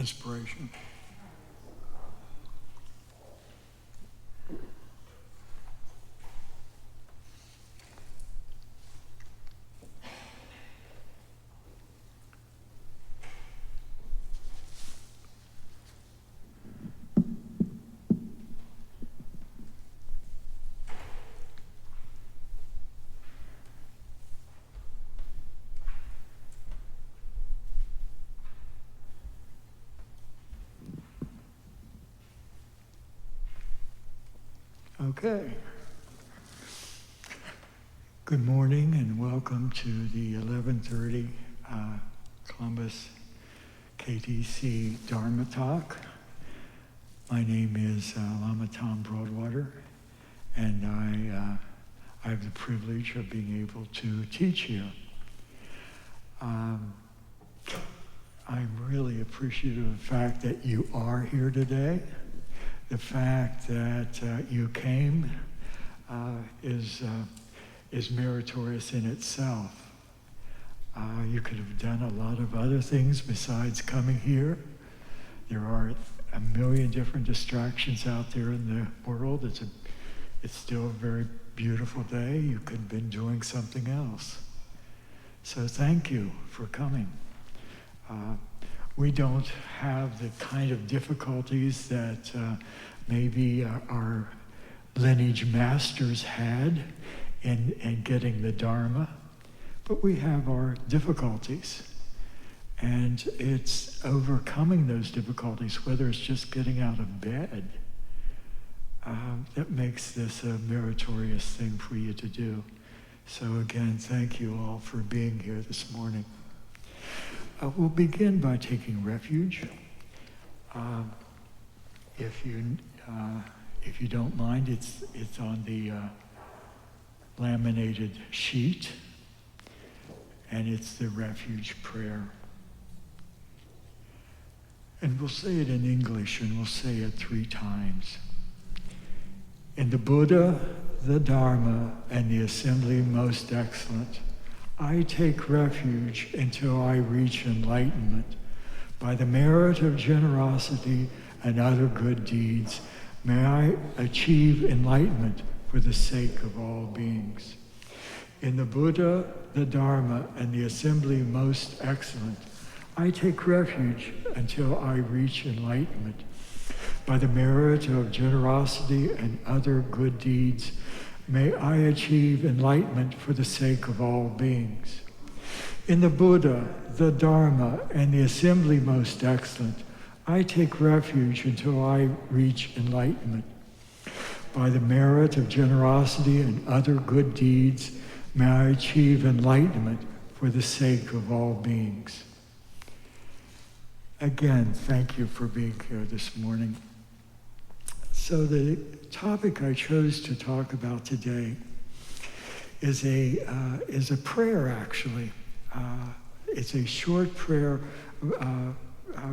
inspiration. Okay. Good morning and welcome to the 11:30 Columbus KTC Dharma Talk. My name is Lama Broadwater, and I have the privilege of being able to teach here. I'm really appreciative of the fact that you are here today. The fact that you came is meritorious in itself. You could have done a lot of other things besides coming here. There are a million different distractions out there in the world. It's still a very beautiful day. You could have been doing something else. So thank you for coming. We don't have the kind of difficulties that maybe our lineage masters had in getting the dharma, but we have our difficulties. And it's overcoming those difficulties, whether it's just getting out of bed, that makes this a meritorious thing for you to do. So again, thank you all for being here this morning. We'll begin by taking refuge. If you don't mind, it's on the laminated sheet, and it's the refuge prayer. And we'll say it in English, and we'll say it 3 times. In the Buddha, the Dharma, and the assembly most excellent, I take refuge until I reach enlightenment. By the merit of generosity and other good deeds, may I achieve enlightenment for the sake of all beings. In the Buddha, the Dharma, and the assembly most excellent, I take refuge until I reach enlightenment. By the merit of generosity and other good deeds, may I achieve enlightenment for the sake of all beings. In the Buddha, the Dharma, and the assembly most excellent, I take refuge until I reach enlightenment. By the merit of generosity and other good deeds, may I achieve enlightenment for the sake of all beings. Again, thank you for being here this morning. So the topic I chose to talk about today is a prayer, actually. It's a short prayer,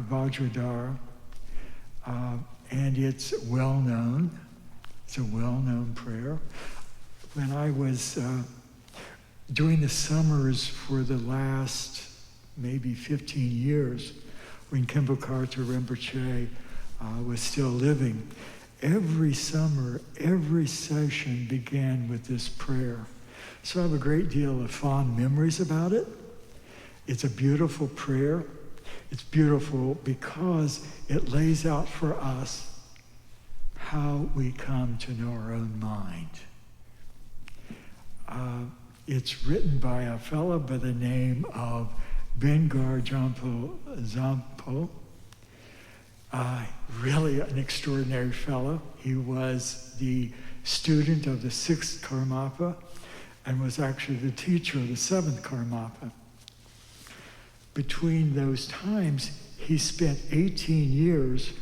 Vajradhara, and it's well-known. It's a well-known prayer. When I was doing the summers for the last maybe 15 years, when Kempokarta Rinpoche was still living, every summer, every session began with this prayer. So I have a great deal of fond memories about it. It's a beautiful prayer. It's beautiful because it lays out for us how we come to know our own mind. It's written by a fellow by the name of Bengar Zampo. Really an extraordinary fellow. He was the student of the 6th Karmapa and was actually the teacher of the 7th Karmapa. Between those times, he spent 18 years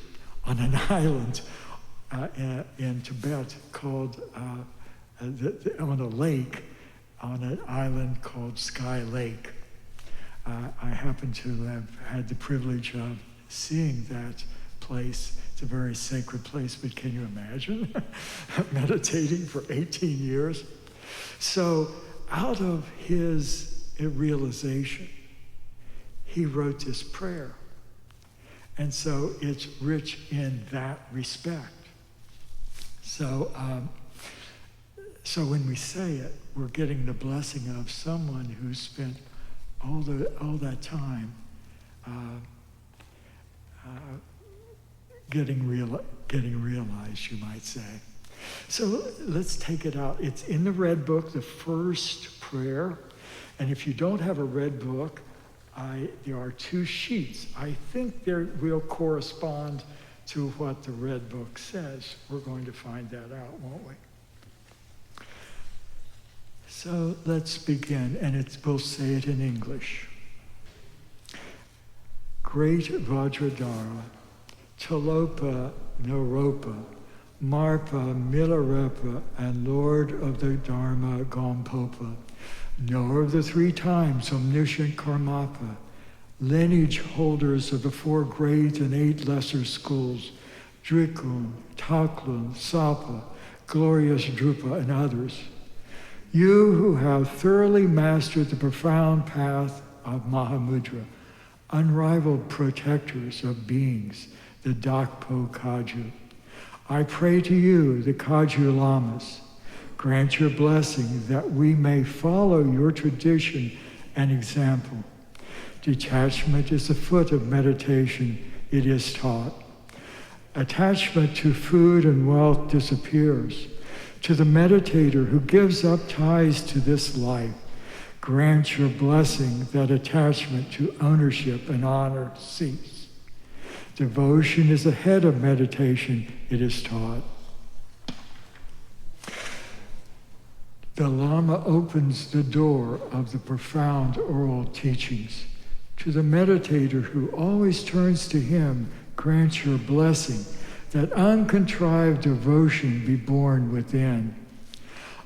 on an island in Tibet called, on a lake, on an island called Sky Lake. I happen to have had the privilege of seeing that place. It's a very sacred place, but can you imagine meditating for 18 years? So out of his realization, he wrote this prayer. And so it's rich in that respect. So, so when we say it, we're getting the blessing of someone who spent all that time getting realized, you might say. So let's take it out. It's in the red book, the first prayer. And if you don't have a red book, there are 2 sheets. I think they will correspond to what the red book says. We're going to find that out, won't we? So let's begin, and we'll say it in English. Great Vajradhara, Chalopa Naropa, Marpa Milarepa, and Lord of the Dharma Gompopa, knower of the 3 times omniscient Karmapa, lineage holders of the 4 great and 8 lesser schools, Drikun, Taklun, Sapa, glorious Drupa, and others. You who have thoroughly mastered the profound path of Mahamudra, unrivaled protectors of beings, the Dakpo Kagyu. I pray to you, the Kagyu Lamas, grant your blessing that we may follow your tradition and example. Detachment is the foot of meditation, it is taught. Attachment to food and wealth disappears. To the meditator who gives up ties to this life, grant your blessing that attachment to ownership and honor cease. Devotion is the head of meditation, it is taught. The Lama opens the door of the profound oral teachings. To the meditator who always turns to him, grant your blessing that uncontrived devotion be born within.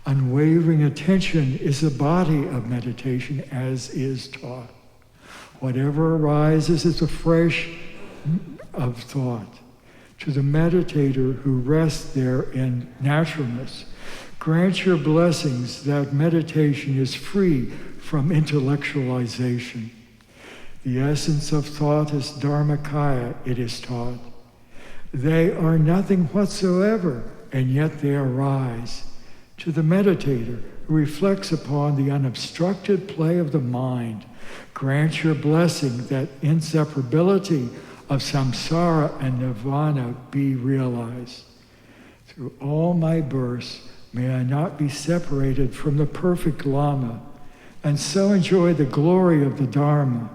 Unwavering attention is the body of meditation as is taught. Whatever arises is a fresh of thought. To the meditator who rests there in naturalness, grant your blessings that meditation is free from intellectualization. The essence of thought is dharmakaya, it is taught. They are nothing whatsoever, and yet they arise. To the meditator who reflects upon the unobstructed play of the mind, grant your blessing that inseparability of samsara and nirvana be realized. Through all my births, may I not be separated from the perfect Lama, and so enjoy the glory of the Dharma.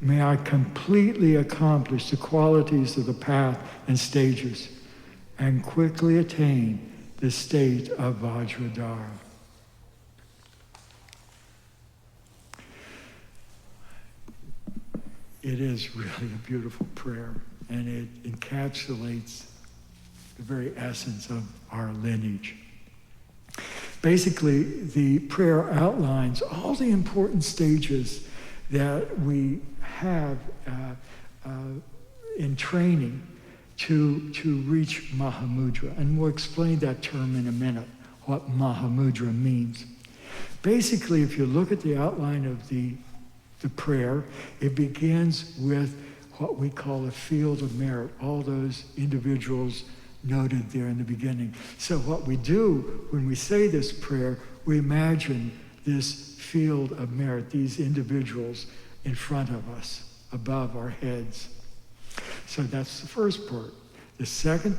May I completely accomplish the qualities of the path and stages, and quickly attain the state of Vajradhara. It is really a beautiful prayer, and it encapsulates the very essence of our lineage. Basically, the prayer outlines all the important stages that we have in training to reach Mahamudra. And we'll explain that term in a minute, what Mahamudra means. Basically, if you look at the outline of the prayer, it begins with what we call a field of merit, all those individuals noted there in the beginning. So what we do when we say this prayer, we imagine this field of merit, these individuals in front of us, above our heads. So that's the first part. The second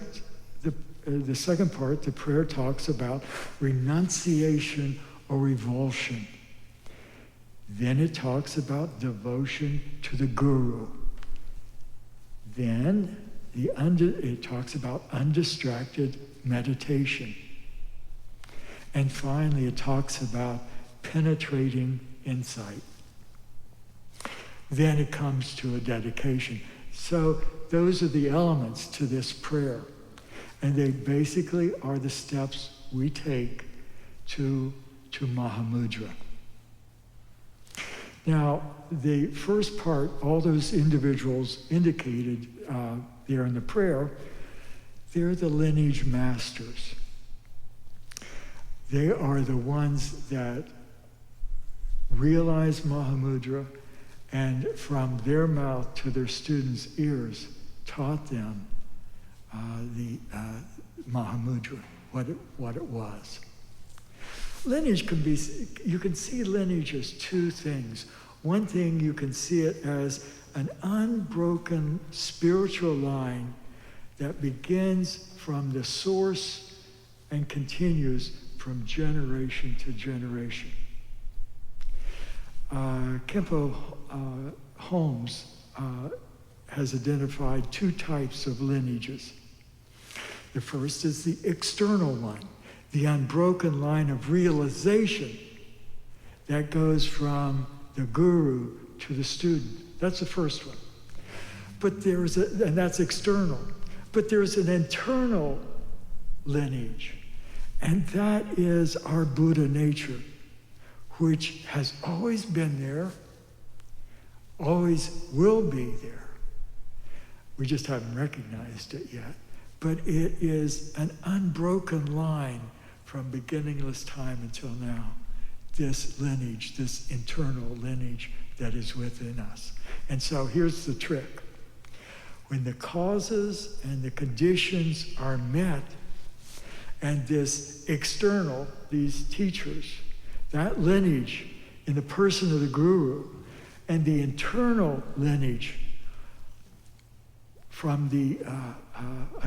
part, the prayer talks about renunciation or revulsion. Then it talks about devotion to the Guru. Then it talks about undistracted meditation. And finally, it talks about penetrating insight. Then it comes to a dedication. So those are the elements to this prayer. And they basically are the steps we take to Mahamudra. Now, the first part, all those individuals indicated there in the prayer, they're the lineage masters. They are the ones that realize Mahamudra, and from their mouth to their students' ears, taught them the Mahamudra, what it was. Lineage can be, you can see lineage as two things. One thing, you can see it as an unbroken spiritual line that begins from the source and continues from generation to generation. Kempo Holmes has identified two types of lineages. The first is the external one, the unbroken line of realization that goes from the guru to the student. That's the first one. But and that's external. But there's an internal lineage, and that is our Buddha nature, which has always been there, always will be there. We just haven't recognized it yet. But it is an unbroken line from beginningless time until now. This lineage, this internal lineage that is within us. And so here's the trick. When the causes and the conditions are met, and this external, these teachers, that lineage in the person of the guru, and the internal lineage from the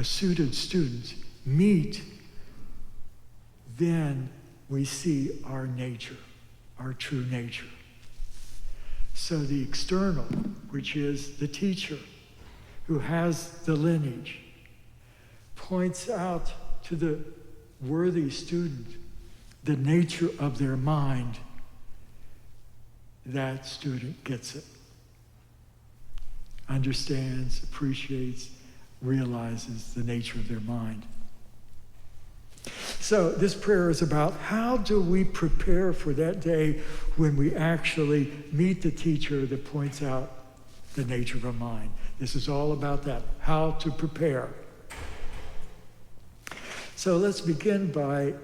suited students meet, then we see our nature, our true nature. So the external, which is the teacher who has the lineage, points out to the worthy student the nature of their mind. That student gets it, understands, appreciates, realizes the nature of their mind. So this prayer is about how do we prepare for that day when we actually meet the teacher that points out the nature of our mind. This is all about that, how to prepare. So let's begin by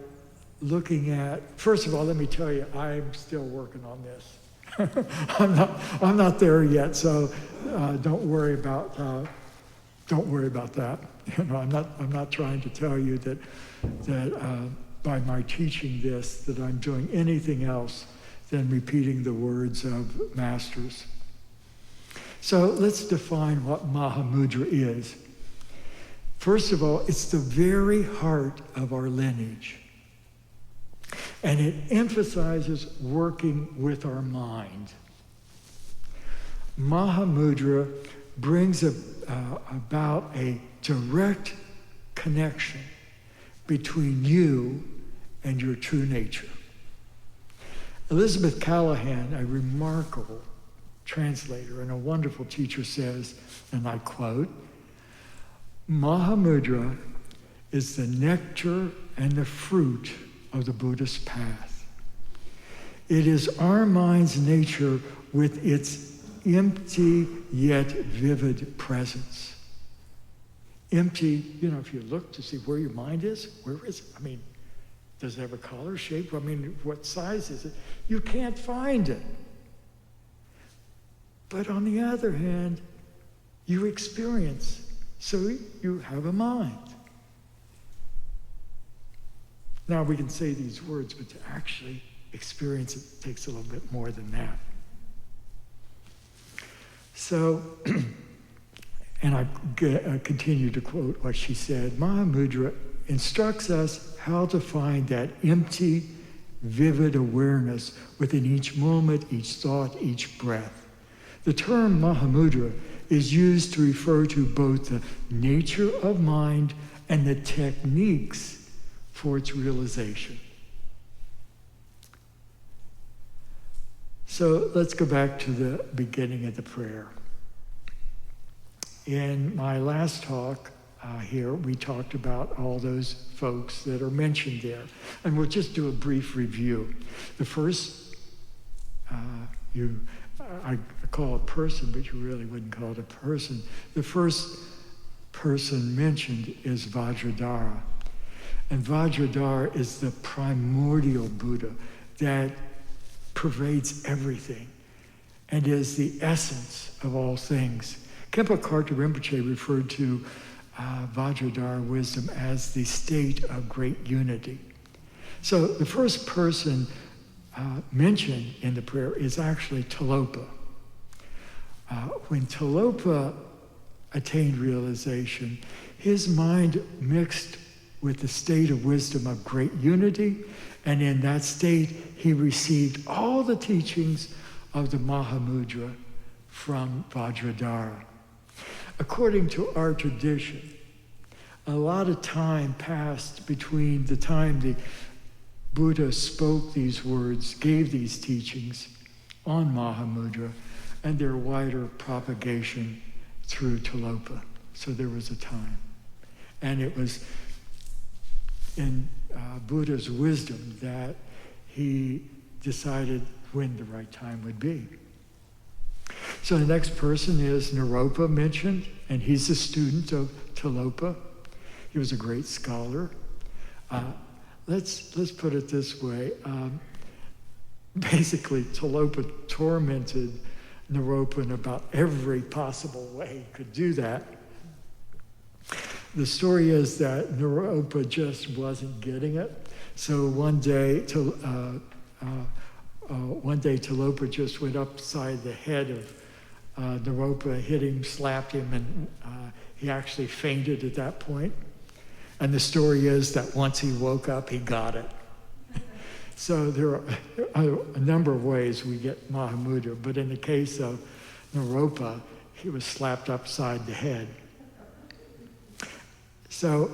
looking at, first of all, let me tell you, I'm still working on this. I'm not there yet, so don't worry about that. You know, I'm not trying to tell you that by my teaching this that I'm doing anything else than repeating the words of masters. So let's define what Mahamudra is. First of all, it's the very heart of our lineage. And it emphasizes working with our mind. Mahamudra brings about a direct connection between you and your true nature. Elizabeth Callahan, a remarkable translator and a wonderful teacher, says, and I quote, Mahamudra is the nectar and the fruit of the Buddhist path. It is our mind's nature with its empty yet vivid presence. Empty, you know, if you look to see where your mind is, where is it? I mean, does it have a color, shape? I mean, what size is it? You can't find it. But on the other hand, you experience, so you have a mind. Now we can say these words, but to actually experience it takes a little bit more than that. So, and I continue to quote what she said, Mahamudra instructs us how to find that empty, vivid awareness within each moment, each thought, each breath. The term Mahamudra is used to refer to both the nature of mind and the techniques for its realization. So let's go back to the beginning of the prayer. In my last talk here, we talked about all those folks that are mentioned there. And we'll just do a brief review. The first, I call a person, but you really wouldn't call it a person. The first person mentioned is Vajradhara. And Vajradhara is the primordial Buddha that pervades everything and is the essence of all things, Khenpo Karthar Rinpoche referred to Vajradhara wisdom as the state of great unity. So the first person mentioned in the prayer is actually Tilopa. When Tilopa attained realization, his mind mixed with the state of wisdom of great unity, and in that state he received all the teachings of the Mahamudra from Vajradhara. According to our tradition, a lot of time passed between the time the Buddha spoke these words, gave these teachings on Mahamudra, and their wider propagation through Tilopa. So there was a time. And it was in Buddha's wisdom that he decided when the right time would be. So the next person is Naropa mentioned, and he's a student of Tilopa. He was a great scholar. Let's put it this way. Basically, Tilopa tormented Naropa in about every possible way he could do that. The story is that Naropa just wasn't getting it. So one day Tilopa just went upside the head of Naropa, hit him, slapped him, and he actually fainted at that point. And the story is that once he woke up, he got it. So there are a number of ways we get Mahamudra, but in the case of Naropa, he was slapped upside the head. So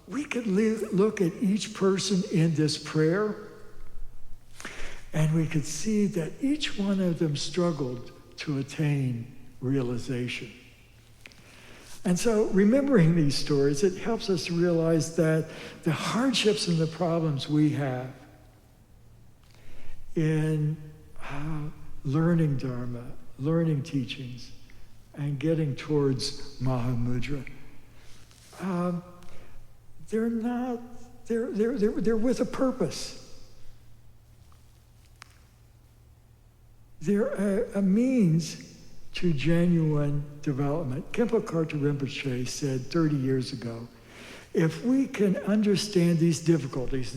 we could look at each person in this prayer, and we could see that each one of them struggled to attain realization. And so remembering these stories, it helps us realize that the hardships and the problems we have in learning Dharma, learning teachings, and getting towards Mahamudra, they're with a purpose. They're a means to genuine development. Khenpo Karthar Rinpoche said 30 years ago, if we can understand these difficulties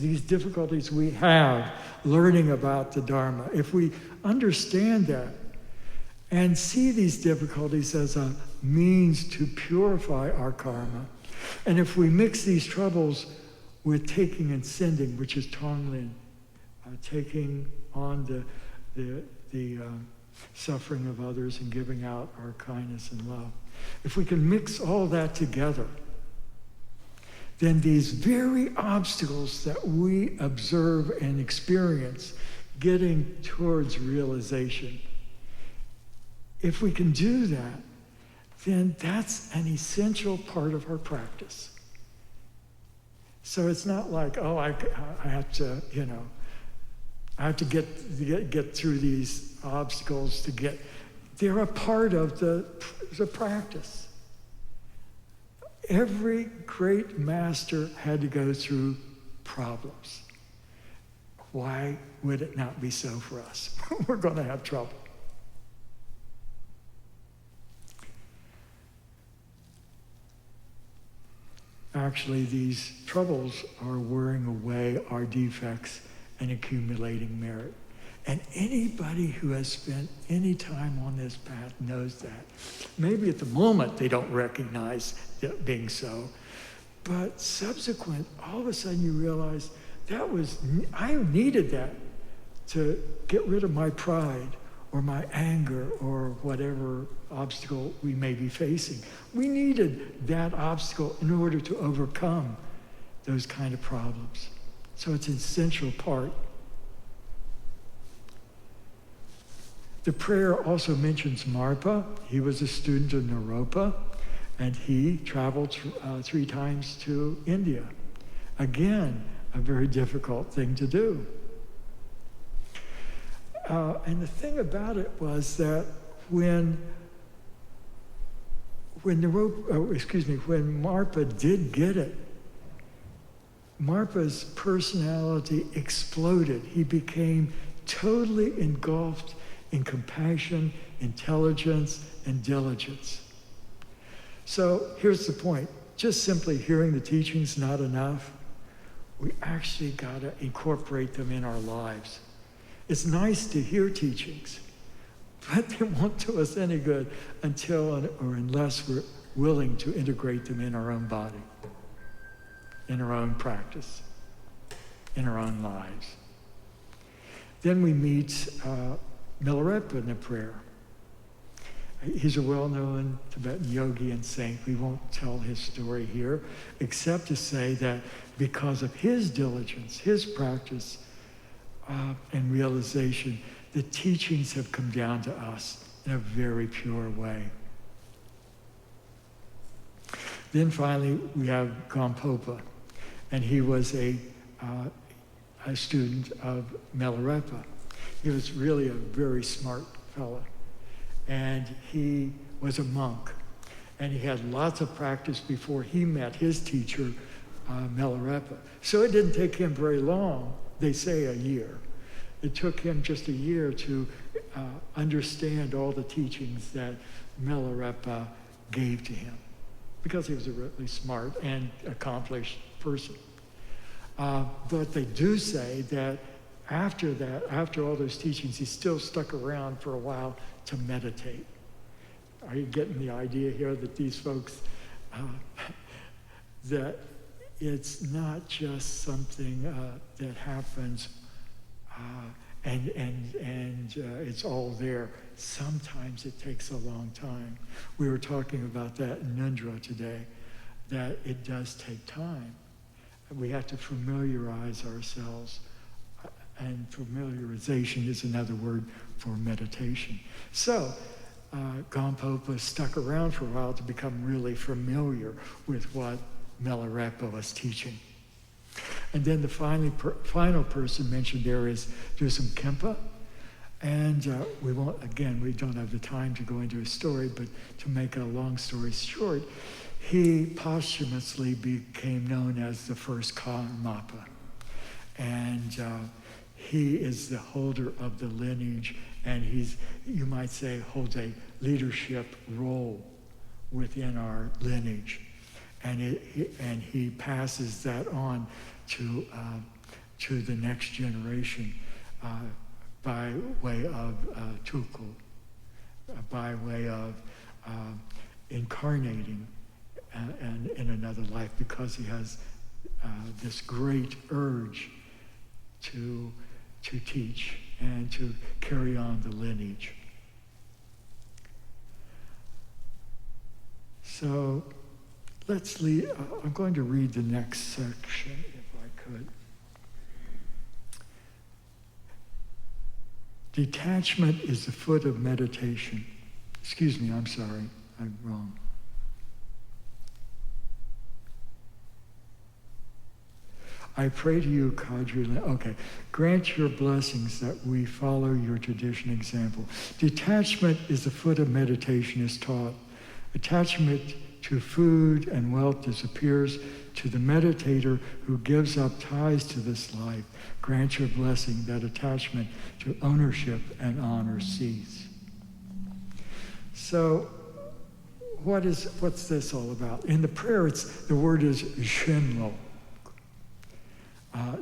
we have learning about the Dharma, if we understand that and see these difficulties as a means to purify our karma, and if we mix these troubles with taking and sending, which is Tonglen, taking on the suffering of others and giving out our kindness and love. If we can mix all that together, then these very obstacles that we observe and experience getting towards realization, if we can do that, then that's an essential part of our practice. So it's not like, oh, I have to, I have to get through these obstacles to get. They're a part of the practice. Every great master had to go through problems. Why would it not be so for us? We're going to have trouble. Actually, these troubles are wearing away our defects and accumulating merit. And anybody who has spent any time on this path knows that. Maybe at the moment they don't recognize it being so, but subsequent, all of a sudden you realize I needed that to get rid of my pride or my anger or whatever obstacle we may be facing. We needed that obstacle in order to overcome those kind of problems. So it's an essential part. The prayer also mentions Marpa. He was a student of Naropa, and he traveled 3 times to India. Again, a very difficult thing to do. And the thing about it was that when Marpa did get it, Marpa's personality exploded. He became totally engulfed in compassion, intelligence, and diligence. So here's the point. Just simply hearing the teachings not enough. We actually got to incorporate them in our lives. It's nice to hear teachings, but they won't do us any good until or unless we're willing to integrate them in our own body, in our own practice, in our own lives. Then we meet Milarepa in a prayer. He's a well-known Tibetan yogi and saint. We won't tell his story here, except to say that because of his diligence, his practice, and realization, the teachings have come down to us in a very pure way. Then finally, we have Karmapa, and he was a student of Milarepa. He was really a very smart fellow. And he was a monk. And he had lots of practice before he met his teacher, Milarepa. So it didn't take him very long, they say a year. It took him just a year to understand all the teachings that Milarepa gave to him, because he was a really smart and accomplished person. But they do say that, after all those teachings, he still stuck around for a while to meditate. Are you getting the idea here that these folks, that it's not just something that happens and it's all there. Sometimes it takes a long time. We were talking about that in Nindra today, that it does take time. We have to familiarize ourselves, and familiarization is another word for meditation. So, Karmapa stuck around for a while to become really familiar with what Milarepa was teaching. And then the final person mentioned there is Dusam Khenpa. And we don't have the time to go into his story, but to make a long story short, he posthumously became known as the first Karmapa. And he is the holder of the lineage, and you might say, holds a leadership role within our lineage. And he passes that on to the next generation by way of tukul, by way of incarnating and in another life, because he has this great urge to teach and to carry on the lineage. So I'm going to read the next section, if I could. Detachment is the foot of meditation. Excuse me, I'm sorry, I'm wrong. I pray to you, Kagyu. Okay. Grant your blessings that we follow your tradition example. Detachment is the foot of meditation is taught. Attachment to food and wealth disappears to the meditator who gives up ties to this life. Grant your blessing that attachment to ownership and honor cease. So, what's this all about? In the prayer, the word is Shenlo.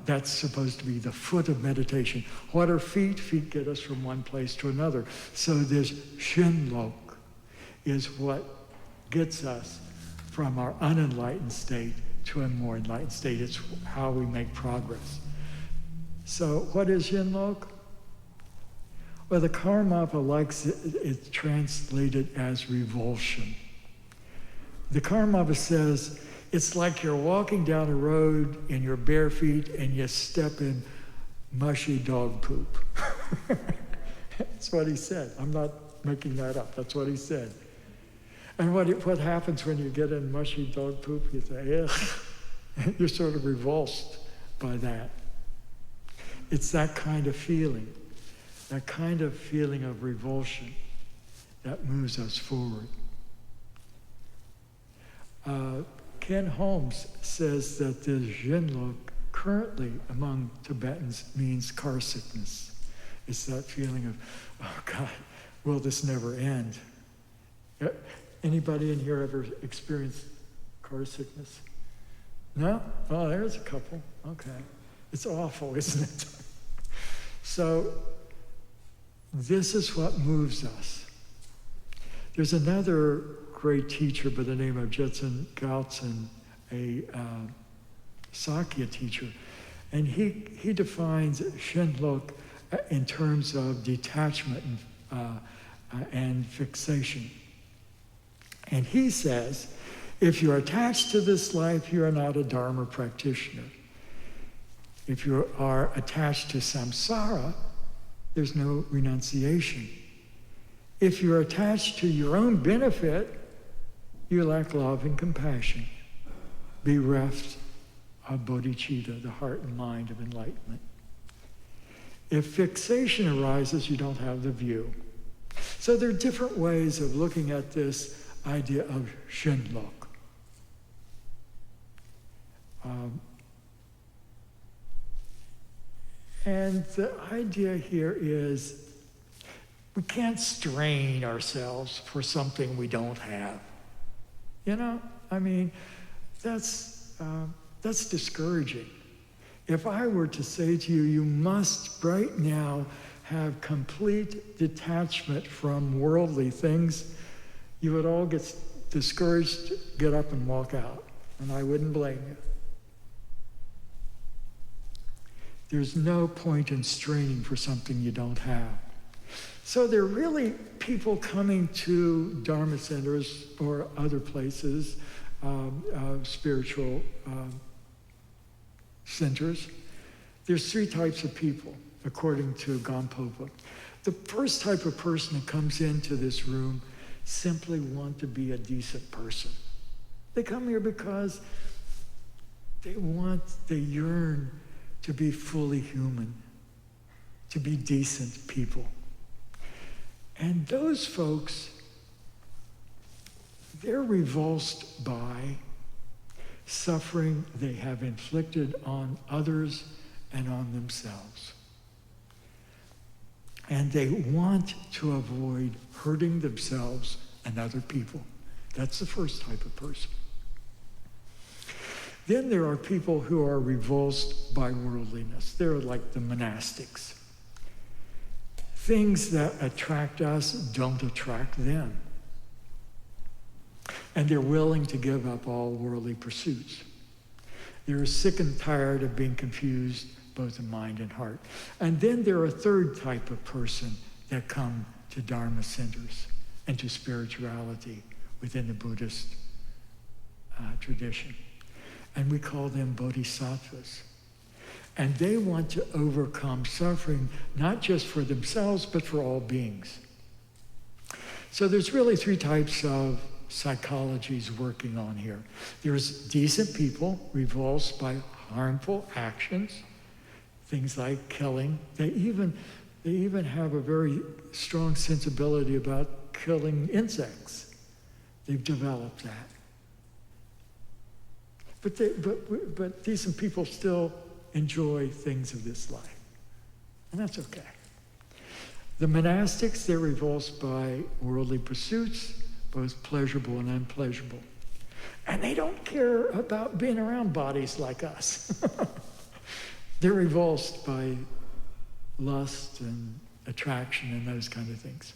That's supposed to be the foot of meditation. What are feet? Feet get us from one place to another. So this Shenlok is what gets us from our unenlightened state to a more enlightened state. It's how we make progress. So what is Shenlok? Well, the Karmapa likes it translated as revulsion. The Karmapa says, it's like you're walking down a road in your bare feet and you step in mushy dog poop. That's what he said. I'm not making that up. That's what he said. And what happens when you get in mushy dog poop? You say, ugh. You're sort of revulsed by that. It's that kind of feeling of revulsion that moves us forward. Ken Holmes says that the Shenlok currently among Tibetans means car sickness. It's that feeling of, oh God, will this never end? Anybody in here ever experienced car sickness? No? Oh, there's a couple. Okay. It's awful, isn't it? So this is what moves us. There's another great teacher by the name of Jetsun Galtsen, a Sakya teacher, and he defines Shenlok in terms of detachment and fixation. And he says, if you're attached to this life, you are not a dharma practitioner. If you are attached to samsara, there's no renunciation. If you're attached to your own benefit, you lack love and compassion, bereft of bodhicitta, the heart and mind of enlightenment. If fixation arises, you don't have the view. So there are different ways of looking at this idea of Shenlok. And the idea here is we can't strain ourselves for something we don't have. You know, I mean, that's discouraging. If I were to say to you, you must right now have complete detachment from worldly things, you would all get discouraged, get up and walk out, and I wouldn't blame you. There's no point in straining for something you don't have. So there are really people coming to Dharma centers or other places, spiritual centers. There's three types of people, according to Gampopa. The first type of person that comes into this room simply want to be a decent person. They come here because they yearn to be fully human, to be decent people. And those folks, they're revulsed by suffering they have inflicted on others and on themselves. And they want to avoid hurting themselves and other people. That's the first type of person. Then there are people who are revulsed by worldliness. They're like the monastics. Things that attract us don't attract them. And they're willing to give up all worldly pursuits. They're sick and tired of being confused both in mind and heart. And then there are a third type of person that come to Dharma centers and to spirituality within the Buddhist tradition. And we call them bodhisattvas. And they want to overcome suffering, not just for themselves, but for all beings. So there's really three types of psychologies working on here. There's decent people revulsed by harmful actions, things like killing. They even have a very strong sensibility about killing insects. They've developed that. But decent people still enjoy things of this life. And that's okay. The monastics, they're revulsed by worldly pursuits, both pleasurable and unpleasurable. And they don't care about being around bodies like us. They're revulsed by lust and attraction and those kind of things.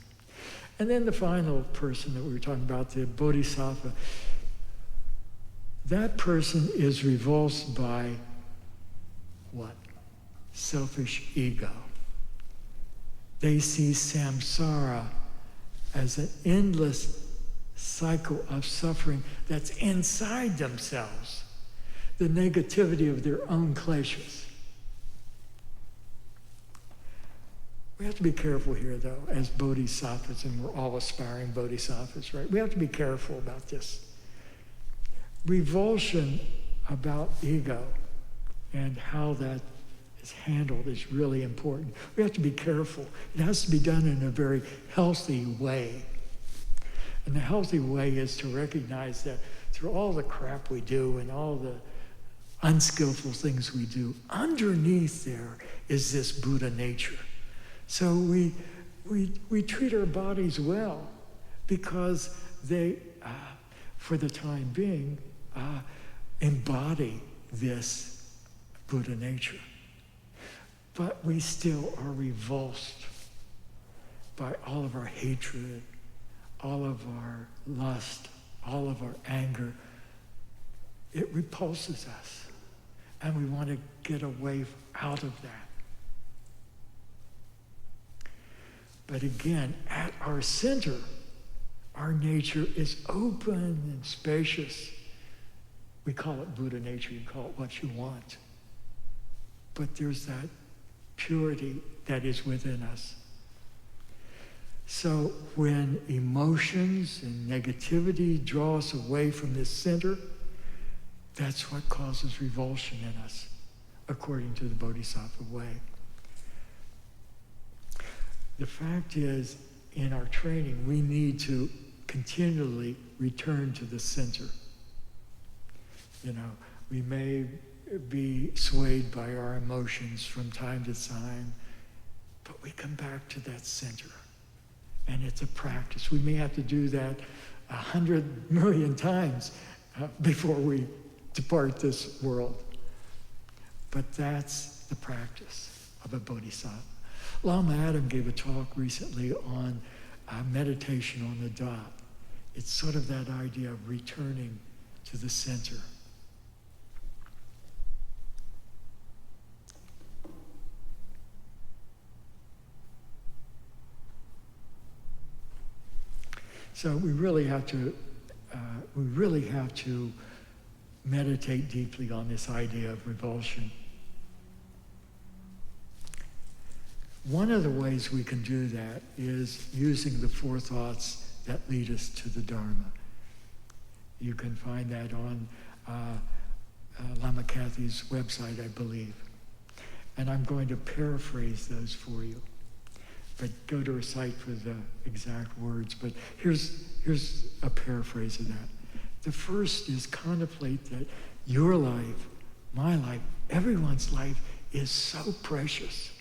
And then the final person that we were talking about, the bodhisattva, that person is revulsed by what? Selfish ego. They see samsara as an endless cycle of suffering that's inside themselves, the negativity of their own kleshas. We have to be careful here, though, as bodhisattvas, and we're all aspiring bodhisattvas, right? We have to be careful about this. Revulsion about ego and how that is handled is really important. We have to be careful. It has to be done in a very healthy way. And the healthy way is to recognize that through all the crap we do and all the unskillful things we do, underneath there is this Buddha nature, So we treat our bodies well because they, for the time being, embody this Buddha nature. But we still are revulsed by all of our hatred, all of our lust, all of our anger. It repulses us, and we want to get away out of that. But again, at our center, our nature is open and spacious. We call it Buddha nature, you call it what you want. But there's that purity that is within us. So when emotions and negativity draw us away from this center, that's what causes revulsion in us, according to the Bodhisattva way. The fact is, in our training, we need to continually return to the center. You know, we may be swayed by our emotions from time to time, but we come back to that center. And it's a practice. We may have to do that 100 million times before we depart this world. But that's the practice of a bodhisattva. Lama Adam gave a talk recently on meditation on the dot. It's sort of that idea of returning to the center. So we really have to meditate deeply on this idea of revulsion. One of the ways we can do that is using the four thoughts that lead us to the Dharma. You can find that on Lama Kathy's website, I believe. And I'm going to paraphrase those for you. But go to her site for the exact words. But here's a paraphrase of that. The first is contemplate that your life, my life, everyone's life is so precious.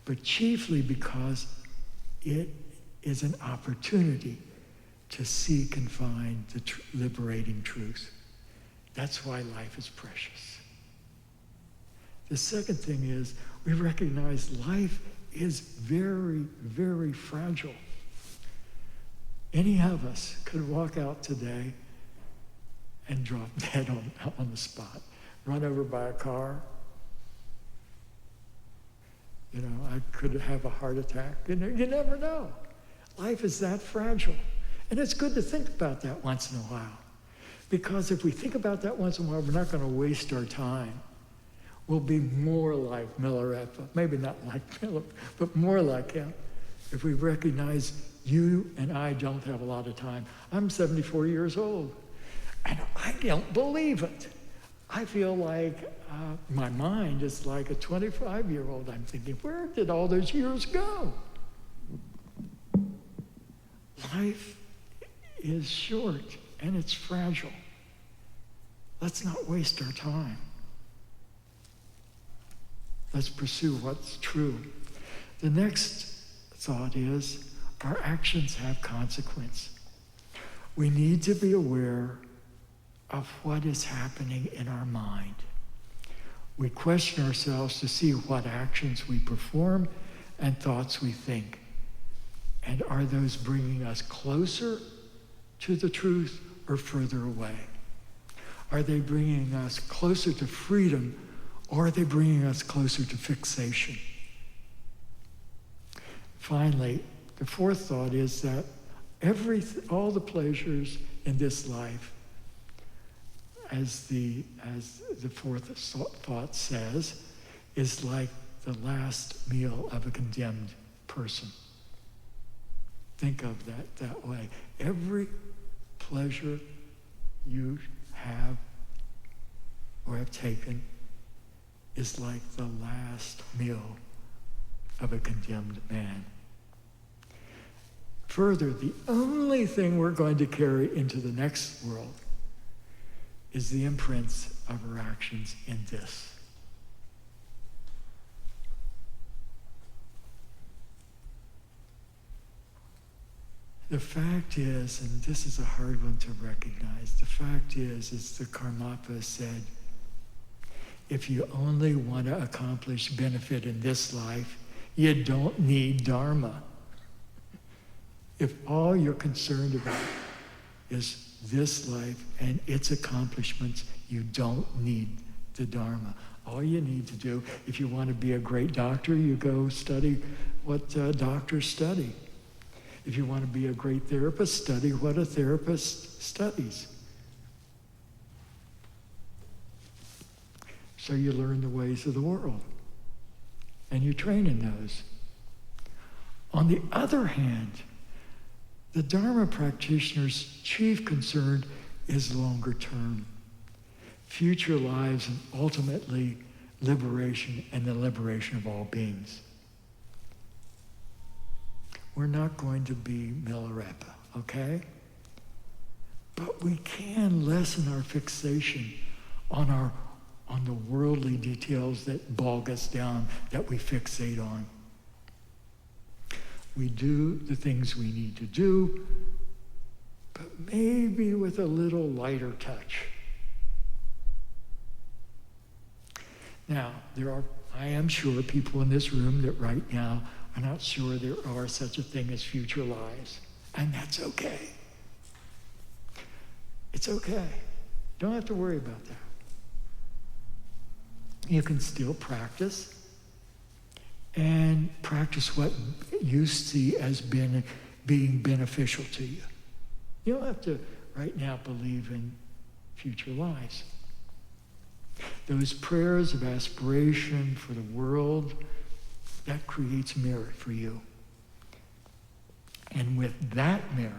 But chiefly because it is an opportunity to seek and find the liberating truth. That's why life is precious. The second thing is we recognize life is very, very fragile. Any of us could walk out today and drop dead on the spot, run over by a car. You know, I could have a heart attack. You never know. Life is that fragile. And it's good to think about that once in a while. Because if we think about that once in a while, we're not going to waste our time. We'll be more like Milarepa. Maybe not like Milarepa, but more like him. If we recognize you and I don't have a lot of time. I'm 74 years old. And I don't believe it. I feel like my mind is like a 25-year-old. I'm thinking, where did all those years go? Life is short and it's fragile. Let's not waste our time. Let's pursue what's true. The next thought is our actions have consequence. We need to be aware of what is happening in our mind. We question ourselves to see what actions we perform and thoughts we think. And are those bringing us closer to the truth or further away? Are they bringing us closer to freedom or are they bringing us closer to fixation? Finally, the fourth thought is that all the pleasures in this life, as the fourth thought says, is like the last meal of a condemned person. Think of that way. Every pleasure you have or have taken is like the last meal of a condemned man. Further, the only thing we're going to carry into the next world is the imprints of our actions in this. The fact is, and this is a hard one to recognize, the fact is the Karmapa said, if you only want to accomplish benefit in this life, you don't need dharma. If all you're concerned about is this life and its accomplishments, you don't need the dharma. All you need to do, if you want to be a great doctor, you go study what doctors study. If you want to be a great therapist, study what a therapist studies. So you learn the ways of the world, and you train in those. On the other hand, the Dharma practitioner's chief concern is longer term, future lives, and ultimately liberation and the liberation of all beings. We're not going to be Milarepa, okay? But we can lessen our fixation on the worldly details that bog us down, that we fixate on. We do the things we need to do, but maybe with a little lighter touch. Now, I am sure, people in this room that right now are not sure there are such a thing as future lives. And that's okay. It's okay. Don't have to worry about that. You can still practice, and practice what you see as being beneficial to you. You don't have to right now believe in future lives. Those prayers of aspiration for the world, that creates merit for you. And with that merit,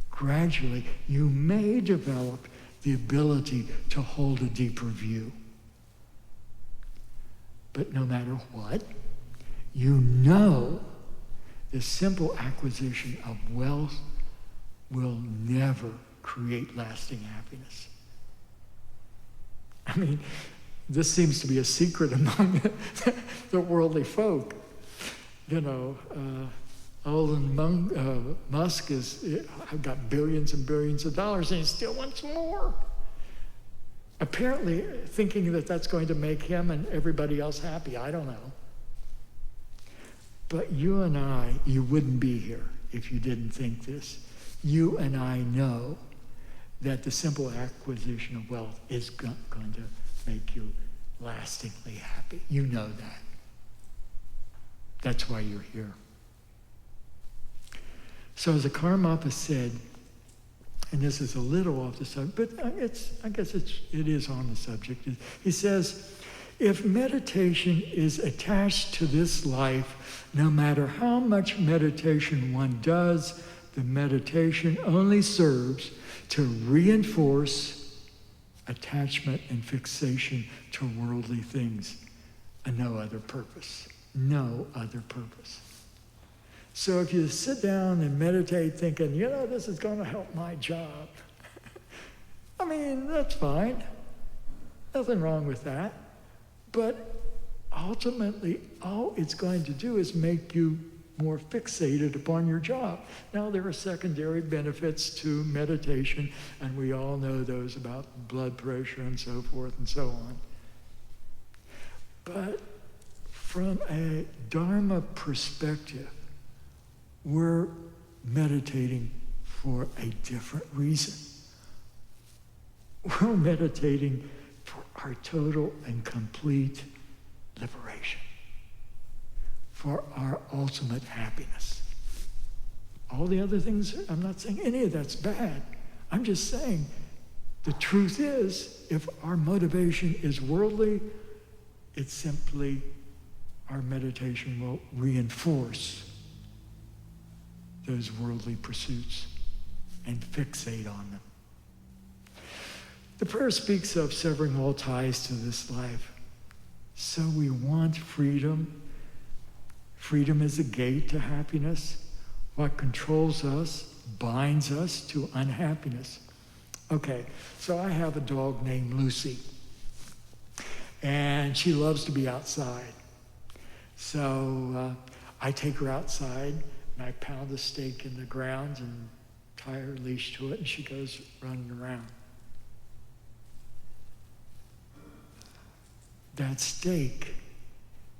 gradually, you may develop the ability to hold a deeper view. But no matter what, you know the simple acquisition of wealth will never create lasting happiness. I mean, this seems to be a secret among the worldly folk. You know, Elon Musk I've got billions and billions of dollars, and he still wants more. Apparently thinking that that's going to make him and everybody else happy. I don't know. But you and I, you wouldn't be here if you didn't think this. You and I know that the simple acquisition of wealth is going to make you lastingly happy. You know that. That's why you're here. So as the Karmapa said, and this is a little off the subject, but I guess it is on the subject. He says, if meditation is attached to this life, no matter how much meditation one does, the meditation only serves to reinforce attachment and fixation to worldly things, and no other purpose. No other purpose. So if you sit down and meditate thinking, this is going to help my job, I mean, that's fine. Nothing wrong with that. But ultimately, all it's going to do is make you more fixated upon your job. Now, there are secondary benefits to meditation, and we all know those about blood pressure and so forth and so on. But from a Dharma perspective, we're meditating for a different reason. We're meditating for our total and complete liberation, for our ultimate happiness. All the other things, I'm not saying any of that's bad. I'm just saying the truth is, if our motivation is worldly, it's simply our meditation will reinforce those worldly pursuits and fixate on them. The prayer speaks of severing all ties to this life. So we want freedom. Freedom is a gate to happiness. What controls us binds us to unhappiness. Okay, so I have a dog named Lucy, and she loves to be outside. So I take her outside and I pound the stake in the ground and tie her leash to it, and she goes running around. That stake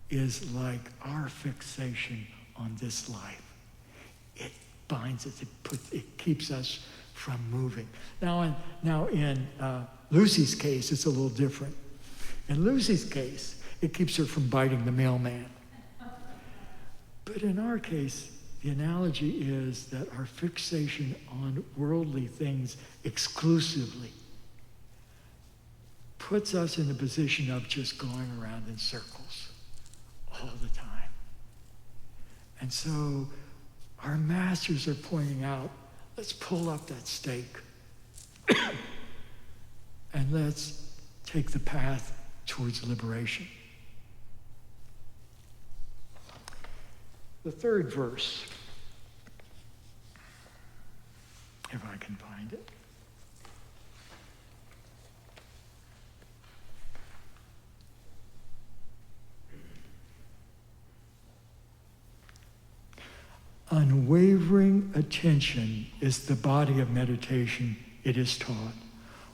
is like our fixation on this life. It binds us, it keeps us from moving. Now in Lucy's case, it's a little different. In Lucy's case, it keeps her from biting the mailman. But in our case, the analogy is that our fixation on worldly things exclusively puts us in a position of just going around in circles all the time. And so our masters are pointing out, let's pull up that stake and let's take the path towards liberation. The third verse, if I can find it. Unwavering attention is the body of meditation, it is taught.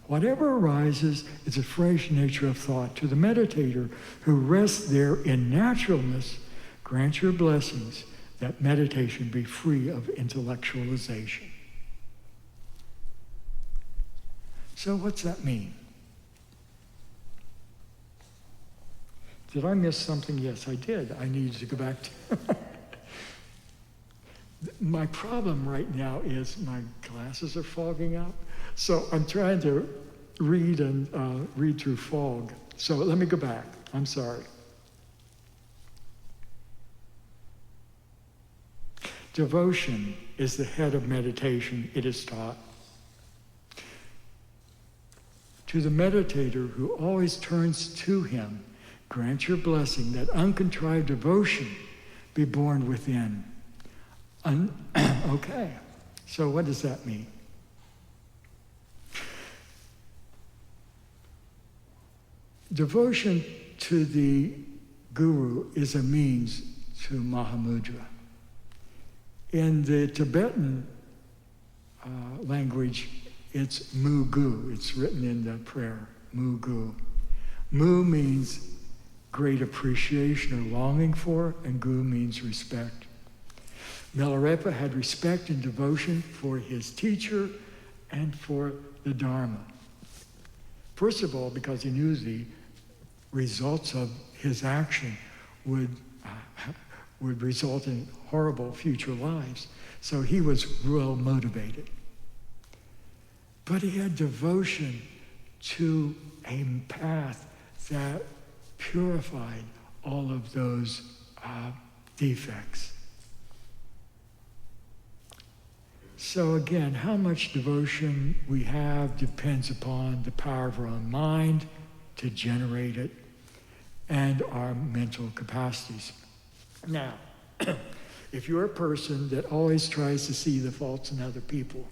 Whatever arises is a fresh nature of thought. To the meditator who rests there in naturalness, grant your blessings that meditation be free of intellectualization. So what's that mean? Did I miss something? Yes, I did. I needed to go back to my problem right now is my glasses are fogging up. So I'm trying to read and read through fog. So let me go back. I'm sorry. Devotion is the head of meditation, it is taught. To the meditator who always turns to him, grant your blessing that uncontrived devotion be born within. Okay, so what does that mean? Devotion to the guru is a means to Mahamudra. In the Tibetan language, it's Mugu. It's written in the prayer, Mugu. Mu means great appreciation or longing for, and Gu means respect. Milarepa had respect and devotion for his teacher and for the Dharma. First of all, because he knew the results of his action would result in horrible future lives. So he was well motivated. But he had devotion to a path that purified all of those defects. So again, how much devotion we have depends upon the power of our own mind to generate it and our mental capacities. Now, if you're a person that always tries to see the faults in other people,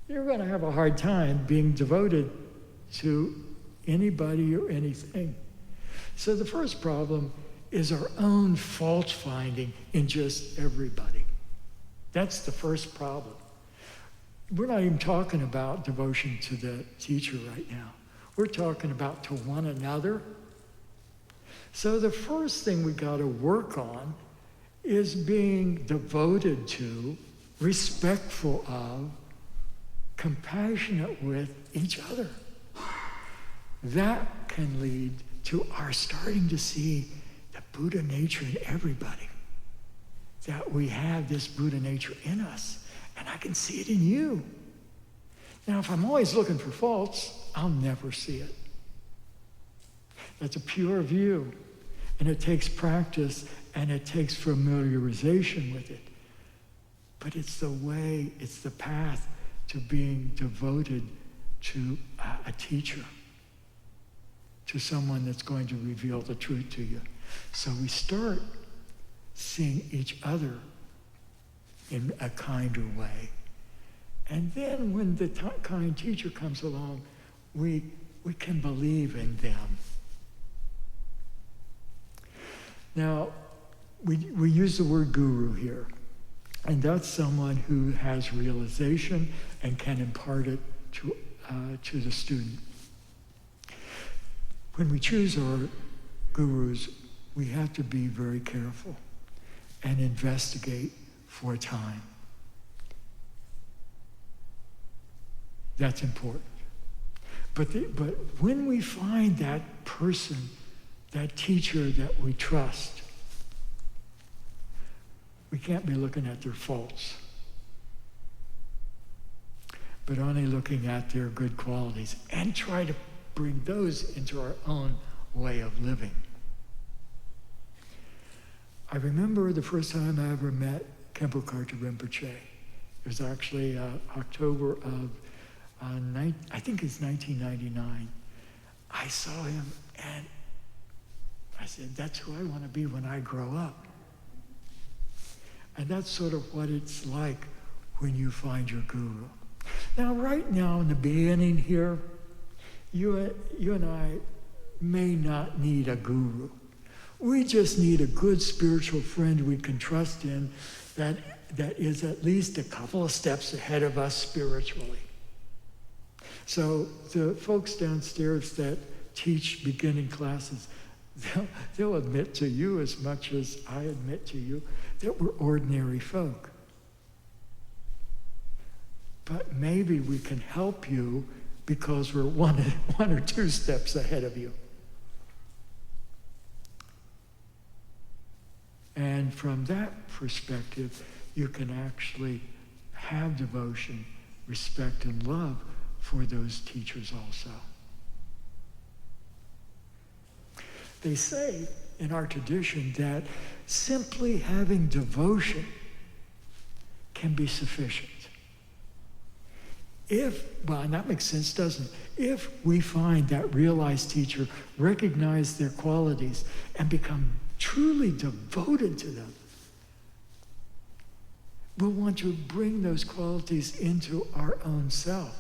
you're going to have a hard time being devoted to anybody or anything. So the first problem is our own fault finding in just everybody. That's the first problem. We're not even talking about devotion to the teacher right now. We're talking about to one another. So the first thing we got to work on is being devoted to, respectful of, compassionate with each other. That can lead to our starting to see the Buddha nature in everybody. That we have this Buddha nature in us, and I can see it in you. Now, if I'm always looking for faults, I'll never see it. That's a pure view, and it takes practice, and it takes familiarization with it. But it's the way, it's the path to being devoted to a teacher, to someone that's going to reveal the truth to you. So we start seeing each other in a kinder way. And then when the kind teacher comes along, we can believe in them. Now, we use the word guru here. And that's someone who has realization and can impart it to the student. When we choose our gurus, we have to be very careful and investigate for time. That's important. But when we find that person, that teacher that we trust, we can't be looking at their faults, but only looking at their good qualities and try to bring those into our own way of living. I remember the first time I ever met Khenpo Karthar Rinpoche. It was actually October of, I think it's 1999. I saw him and I said, that's who I want to be when I grow up. And that's sort of what it's like when you find your guru. Now, right now in the beginning here, you and I may not need a guru. We just need a good spiritual friend we can trust in that is at least a couple of steps ahead of us spiritually. So the folks downstairs that teach beginning classes, they'll admit to you as much as I admit to you that we're ordinary folk. But maybe we can help you because we're one or two steps ahead of you. And from that perspective, you can actually have devotion, respect, and love for those teachers also. They say in our tradition that simply having devotion can be sufficient. And that makes sense, doesn't it? If we find that realized teacher, recognize their qualities, and become truly devoted to them, we'll want to bring those qualities into our own self.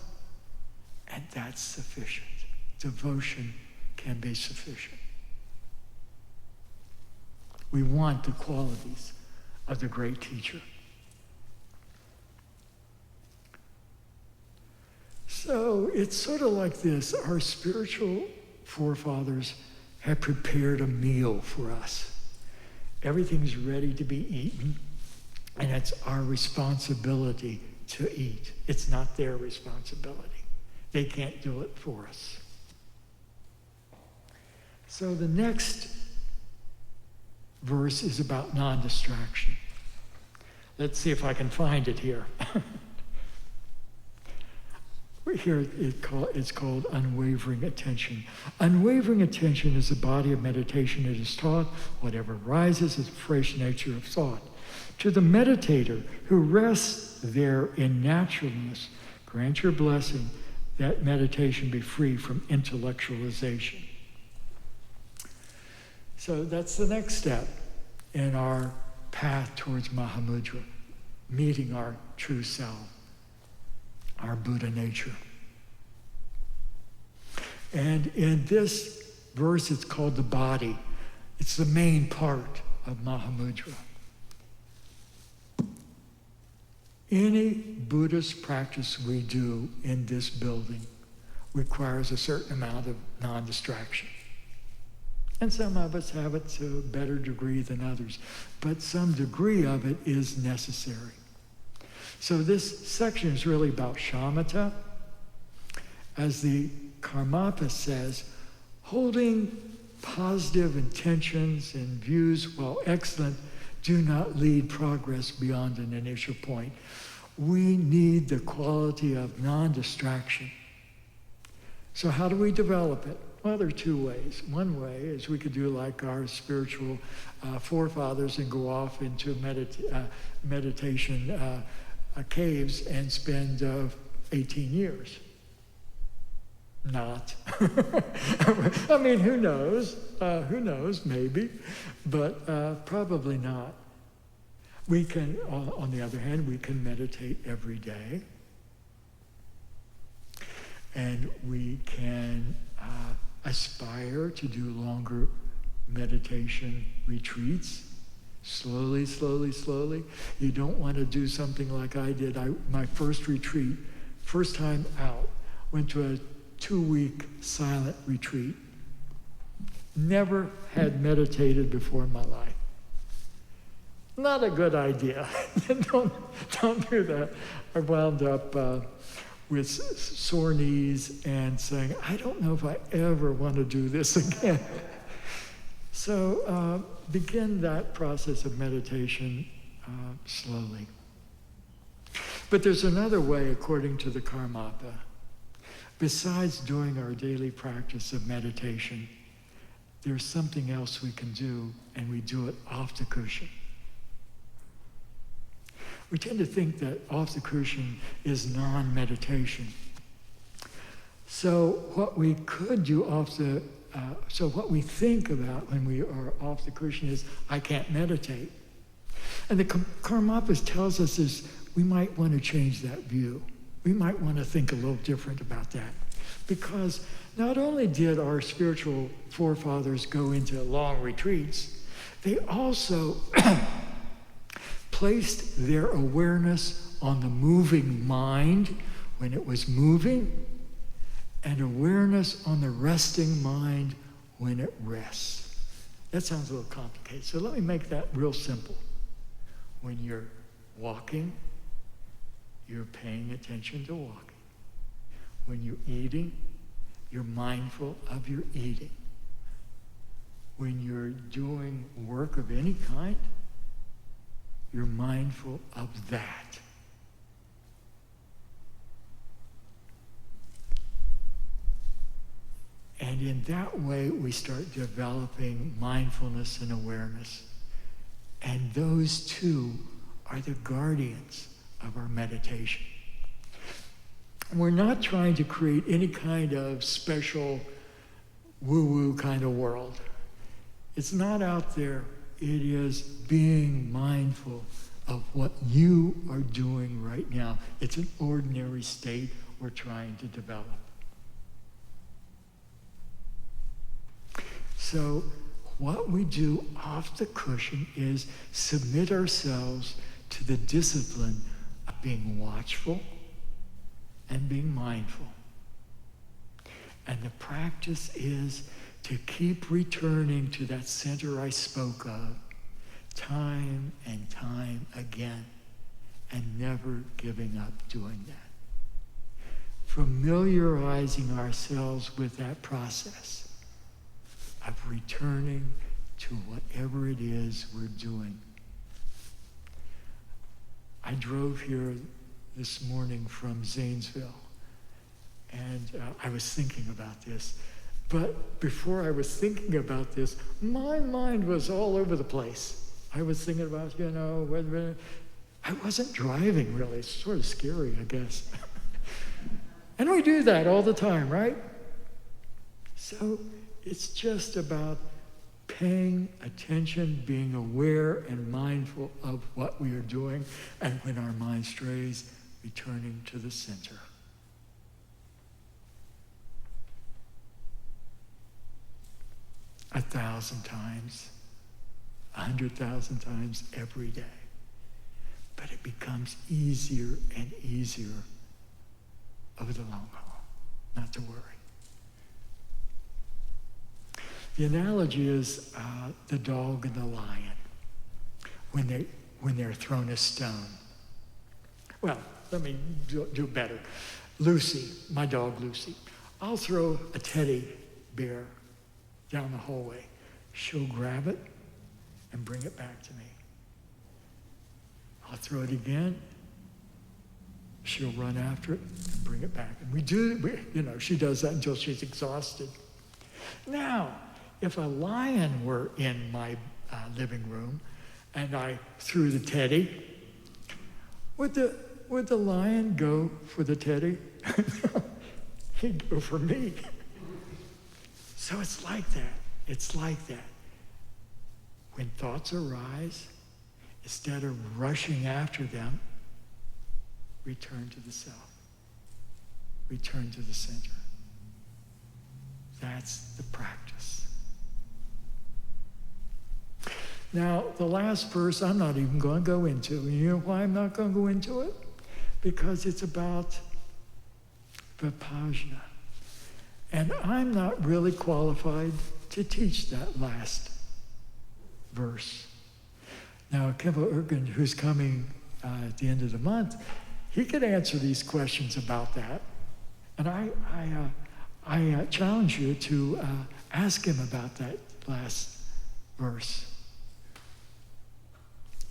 And that's sufficient. Devotion can be sufficient. We want the qualities of the great teacher. So it's sort of like this. Our spiritual forefathers have prepared a meal for us. Everything's ready to be eaten, and it's our responsibility to eat. It's not their responsibility. They can't do it for us. So the next verse is about non-distraction. Let's see if I can find it here. Here it's called unwavering attention. Unwavering attention is the body of meditation. It is taught whatever rises is a fresh nature of thought. To the meditator who rests there in naturalness, grant your blessing that meditation be free from intellectualization. So that's the next step in our path towards Mahamudra, meeting our true self, our Buddha nature. And in this verse, it's called the body. It's the main part of Mahamudra. Any Buddhist practice we do in this building requires a certain amount of non-distraction. And some of us have it to a better degree than others, but some degree of it is necessary. So this section is really about shamatha. As the Karmapa says, holding positive intentions and views, while excellent, do not lead progress beyond an initial point. We need the quality of non-distraction. So how do we develop it? Well, there are two ways. One way is we could do like our spiritual forefathers and go off into meditation caves and spend 18 years. Not. I mean, who knows? Who knows, maybe, but probably not. We can, on the other hand, we can meditate every day. And we can aspire to do longer meditation retreats Slowly, slowly, slowly. You don't want to do something like I did. My first retreat, first time out, went to a 2-week silent retreat. Never had meditated before in my life. Not a good idea. Don't do that. I wound up with sore knees and saying, I don't know if I ever want to do this again. So begin that process of meditation slowly. But there's another way, according to the Karmapa. Besides doing our daily practice of meditation, there's something else we can do, and we do it off the cushion. We tend to think that off the cushion is non-meditation. So what we could do what we think about when we are off the cushion is, I can't meditate. And the Karmapa tells us is we might want to change that view. We might want to think a little different about that. Because not only did our spiritual forefathers go into long retreats, they also placed their awareness on the moving mind when it was moving, and awareness on the resting mind when it rests. That sounds a little complicated, so let me make that real simple. When you're walking, you're paying attention to walking. When you're eating, you're mindful of your eating. When you're doing work of any kind, you're mindful of that. And in that way, we start developing mindfulness and awareness. And those two are the guardians of our meditation. We're not trying to create any kind of special woo-woo kind of world. It's not out there. It is being mindful of what you are doing right now. It's an ordinary state we're trying to develop. So what we do off the cushion is submit ourselves to the discipline of being watchful and being mindful. And the practice is to keep returning to that center I spoke of time and time again, and never giving up doing that. Familiarizing ourselves with that process of returning to whatever it is we're doing. I drove here this morning from Zanesville, and I was thinking about this. But before I was thinking about this, my mind was all over the place. I was thinking about, whether I wasn't driving really. It's sort of scary, I guess. And we do that all the time, right? So it's just about paying attention, being aware and mindful of what we are doing, and when our mind strays, returning to the center. A 1,000 times, 100,000 times every day. But it becomes easier and easier over the long haul, not to worry. The analogy is the dog and the lion when they're thrown a stone. Well, let me do better. Lucy, my dog Lucy, I'll throw a teddy bear down the hallway. She'll grab it and bring it back to me. I'll throw it again. She'll run after it and bring it back. And she does that until she's exhausted. Now, if a lion were in my living room and I threw the teddy, would the lion go for the teddy? He'd go for me. So it's like that. It's like that. When thoughts arise, instead of rushing after them, return to the self. Return to the center. That's the practice. Now, the last verse I'm not even going to go into. And you know why I'm not going to go into it? Because it's about Vipassana. And I'm not really qualified to teach that last verse. Now, Kempo Urgen, who's coming at the end of the month, he could answer these questions about that. And I challenge you to ask him about that last verse.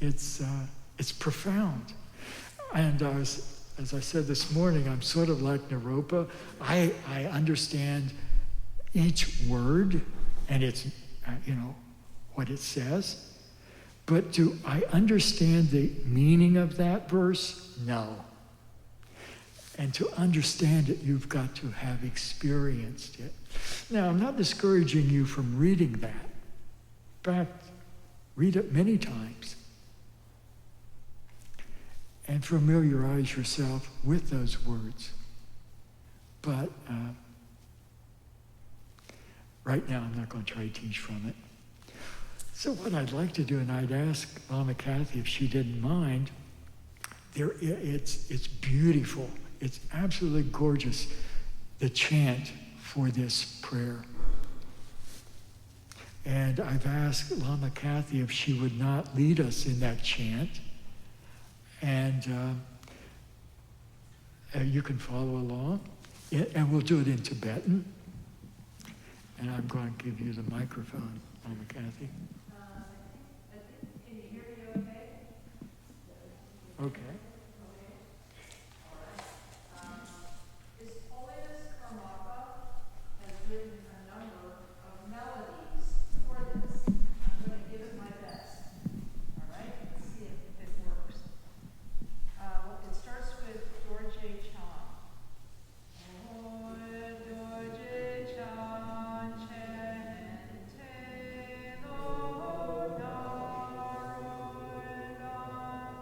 It's profound. And as I said this morning, I'm sort of like Naropa. I understand each word and it's, what it says. But do I understand the meaning of that verse? No. And to understand it, you've got to have experienced it. Now, I'm not discouraging you from reading that. In fact, read it many times. And familiarize yourself with those words. But right now, I'm not going to try to teach from it. So what I'd like to do, and I'd ask Lama Kathy if she didn't mind, it's beautiful. It's absolutely gorgeous, the chant for this prayer. And I've asked Lama Kathy if she would not lead us in that chant. And you can follow along. And we'll do it in Tibetan. And I'm going to give you the microphone, Lama Kathy. Can you hear me okay? Okay. His Holiness Karmapa has written a number of melodies for this. I'm going to give it my best. All right? Let's see if it works. It starts with Dorje Chan. Dorje Chan Chen Te Lo Na Roy Nam.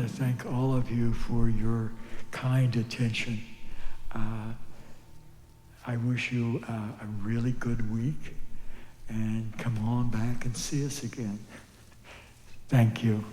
to thank all of you for your kind attention. I wish you a really good week, and come on back and see us again. Thank you.